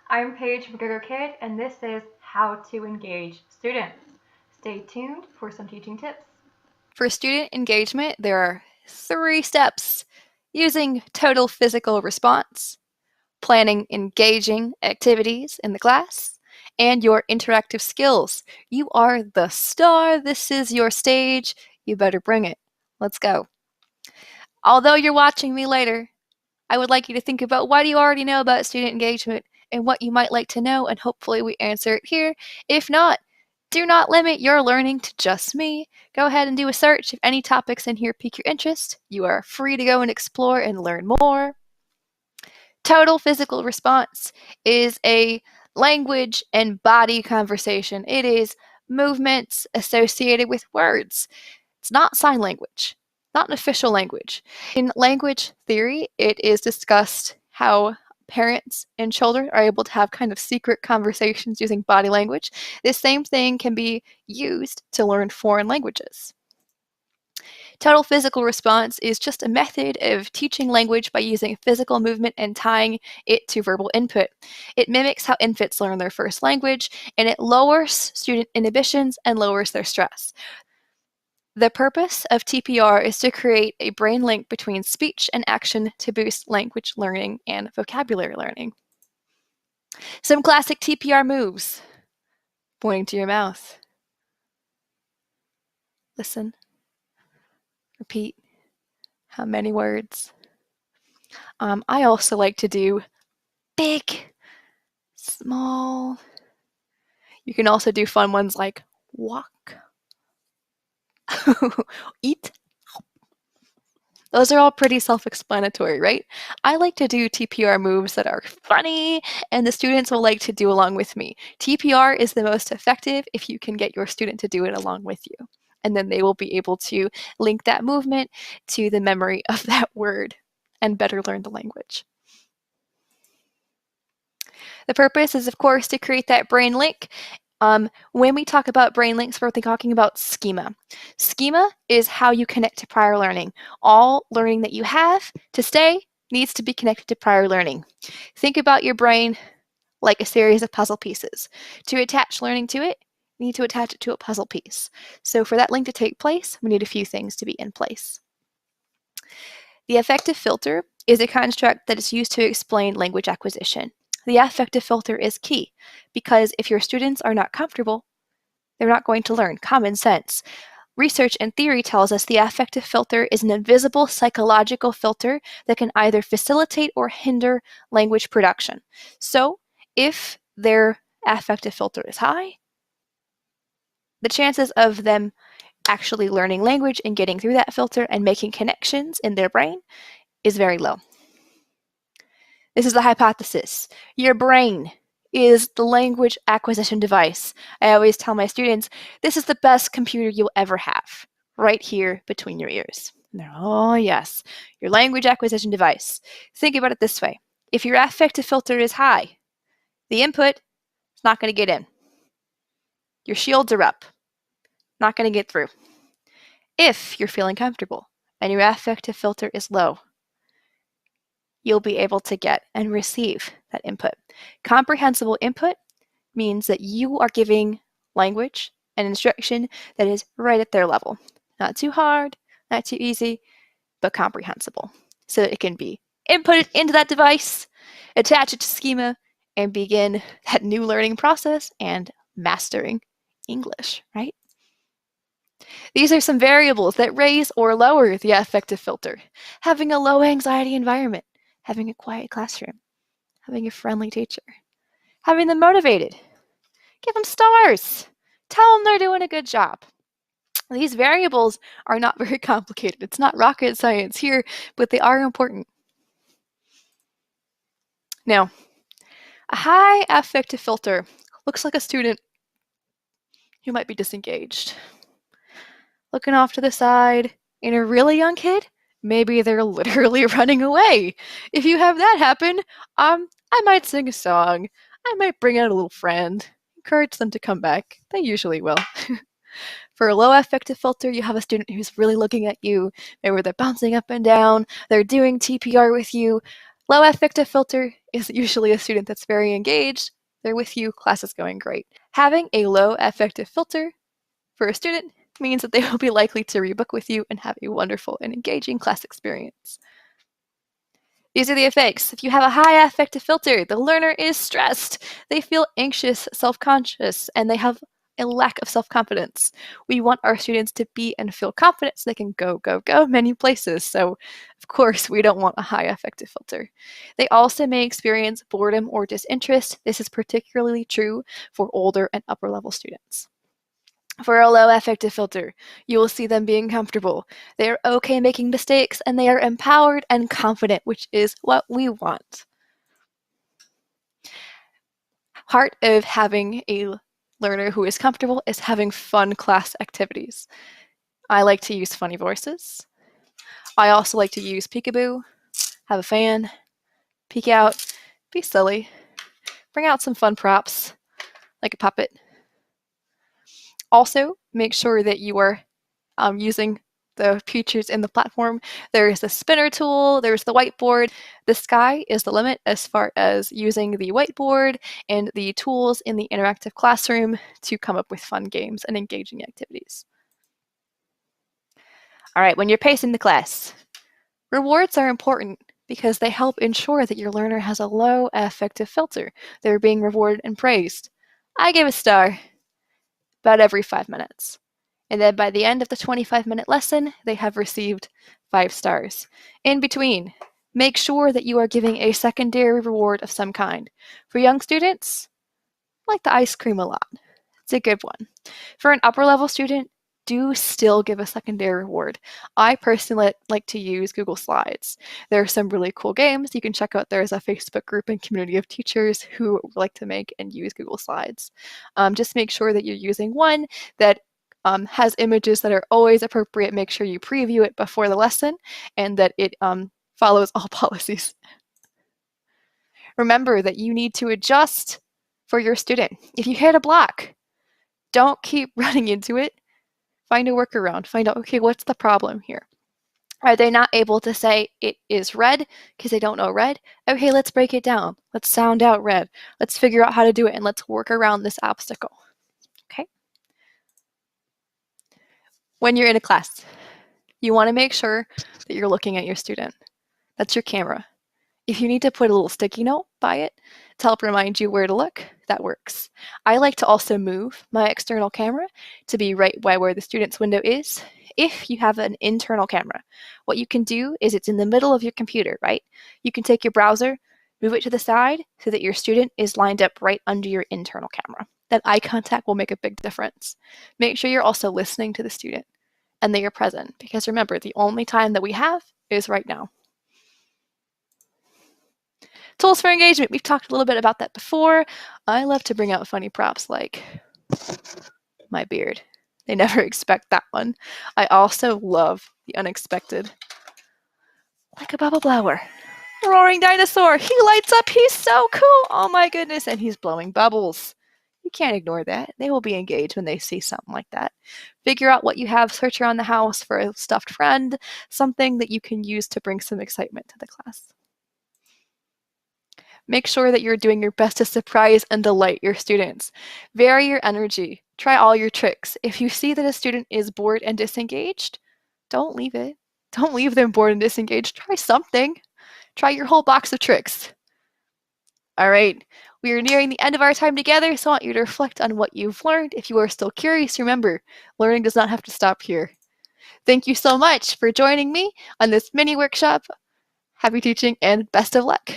I'm Paige from Kid, and this is How to Engage Students. Stay tuned for some teaching tips. For student engagement, there are 3 steps: using total physical response, planning engaging activities in the class, and your interactive skills. You are the star. This is your stage. You better bring it. Let's go. Although you're watching me later, I would like you to think about what you already know about student engagement and what you might like to know, and hopefully we answer it here. If not, do not limit your learning to just me. Go ahead and do a search. If any topics in here pique your interest, you are free to go and explore and learn more. Total physical response is a language and body conversation. It is movements associated with words. It's not sign language, not an official language. In language theory, it is discussed how parents and children are able to have kind of secret conversations using body language. This same thing can be used to learn foreign languages. Total physical response is just a method of teaching language by using physical movement and tying it to verbal input. It mimics how infants learn their first language, and it lowers student inhibitions and lowers their stress. The purpose of TPR is to create a brain link between speech and action to boost language learning and vocabulary learning. Some classic TPR moves. Pointing to your mouth. Listen. Repeat. How many words? I also like to do big, small. You can also do fun ones like walk, eat. Those are all pretty self-explanatory, right? I like to do TPR moves that are funny, and the students will like to do along with me. TPR is the most effective if you can get your student to do it along with you. And then they will be able to link that movement to the memory of that word and better learn the language. The purpose is, of course, to create that brain link. When we talk about brain links, we're talking about schema. Schema is how you connect to prior learning. All learning that you have to stay needs to be connected to prior learning. Think about your brain like a series of puzzle pieces. To attach learning to it, you need to attach it to a puzzle piece. So for that link to take place, we need a few things to be in place. The affective filter is a construct that is used to explain language acquisition. The affective filter is key because if your students are not comfortable, they're not going to learn. Common sense. Research and theory tells us the affective filter is an invisible psychological filter that can either facilitate or hinder language production. So if their affective filter is high, the chances of them actually learning language and getting through that filter and making connections in their brain is very low. This is the hypothesis. Your brain is the language acquisition device. I always tell my students, this is the best computer you'll ever have, right here between your ears. And they're, oh yes, your language acquisition device. Think about it this way. If your affective filter is high, the input is not going to get in. Your shields are up, not going to get through. If you're feeling comfortable and your affective filter is low, you'll be able to get and receive that input. Comprehensible input means that you are giving language and instruction that is right at their level. Not too hard, not too easy, but comprehensible. So that it can be inputted into that device, attach it to schema, and begin that new learning process and mastering English, right? These are some variables that raise or lower the affective filter. Having a low anxiety environment, having a quiet classroom, having a friendly teacher, having them motivated. Give them stars. Tell them they're doing a good job. These variables are not very complicated. It's not rocket science here, but they are important. Now, a high affective filter looks like a student who might be disengaged, looking off to the side. In a really young kid, maybe they're literally running away. If you have that happen, I might sing a song. I might bring out a little friend, encourage them to come back. They usually will. For a low affective filter, you have a student who's really looking at you. Maybe they're bouncing up and down. They're doing TPR with you. Low affective filter is usually a student that's very engaged. They're with you, class is going great. Having a low affective filter for a student means that they will be likely to rebook with you and have a wonderful and engaging class experience. These are the effects. If you have a high affective filter, the learner is stressed. They feel anxious, self-conscious, and they have a lack of self-confidence. We want our students to be and feel confident so they can go, go, go many places. So, of course, we don't want a high affective filter. They also may experience boredom or disinterest. This is particularly true for older and upper level students. For a low affective filter, you will see them being comfortable. They are okay making mistakes, and they are empowered and confident, which is what we want. Part of having a learner who is comfortable is having fun class activities. I like to use funny voices. I also like to use peekaboo, have a fan, peek out, be silly, bring out some fun props, like a puppet. Also, make sure that you are using the features in the platform. There's the spinner tool, there's the whiteboard. The sky is the limit as far as using the whiteboard and the tools in the interactive classroom to come up with fun games and engaging activities. All right, when you're pacing the class, rewards are important because they help ensure that your learner has a low affective filter. They're being rewarded and praised. I give a star about every 5 minutes. And then by the end of the 25-minute lesson, they have received 5 stars. In between, make sure that you are giving a secondary reward of some kind. For young students, I like the ice cream a lot. It's a good one. For an upper level student, do still give a secondary reward. I personally like to use Google Slides. There are some really cool games you can check out. There's a Facebook group and community of teachers who like to make and use Google Slides. Just make sure that you're using one that has images that are always appropriate. Make sure you preview it before the lesson and that it follows all policies. Remember that you need to adjust for your student. If you hit a block, don't keep running into it. Find a workaround. Find out, okay, what's the problem here? Are they not able to say it is red because they don't know red? Okay, let's break it down. Let's sound out red. Let's figure out how to do it and let's work around this obstacle. Okay? When you're in a class, you want to make sure that you're looking at your student. That's your camera. If you need to put a little sticky note by it to help remind you where to look, that works. I like to also move my external camera to be right by where the student's window is. If you have an internal camera, what you can do is it's in the middle of your computer, right? You can take your browser, move it to the side so that your student is lined up right under your internal camera. That eye contact will make a big difference. Make sure you're also listening to the student and that you're present, because remember, the only time that we have is right now. Tools for engagement. We've talked a little bit about that before. I love to bring out funny props like my beard. They never expect that one. I also love the unexpected. Like a bubble blower. Roaring dinosaur. He lights up. He's so cool. Oh my goodness. And he's blowing bubbles. You can't ignore that. They will be engaged when they see something like that. Figure out what you have. Search around the house for a stuffed friend. Something that you can use to bring some excitement to the class. Make sure that you're doing your best to surprise and delight your students. Vary your energy. Try all your tricks. If you see that a student is bored and disengaged, don't leave it. Don't leave them bored and disengaged. Try something. Try your whole box of tricks. All right, we are nearing the end of our time together, so I want you to reflect on what you've learned. If you are still curious, remember, learning does not have to stop here. Thank you so much for joining me on this mini workshop. Happy teaching and best of luck.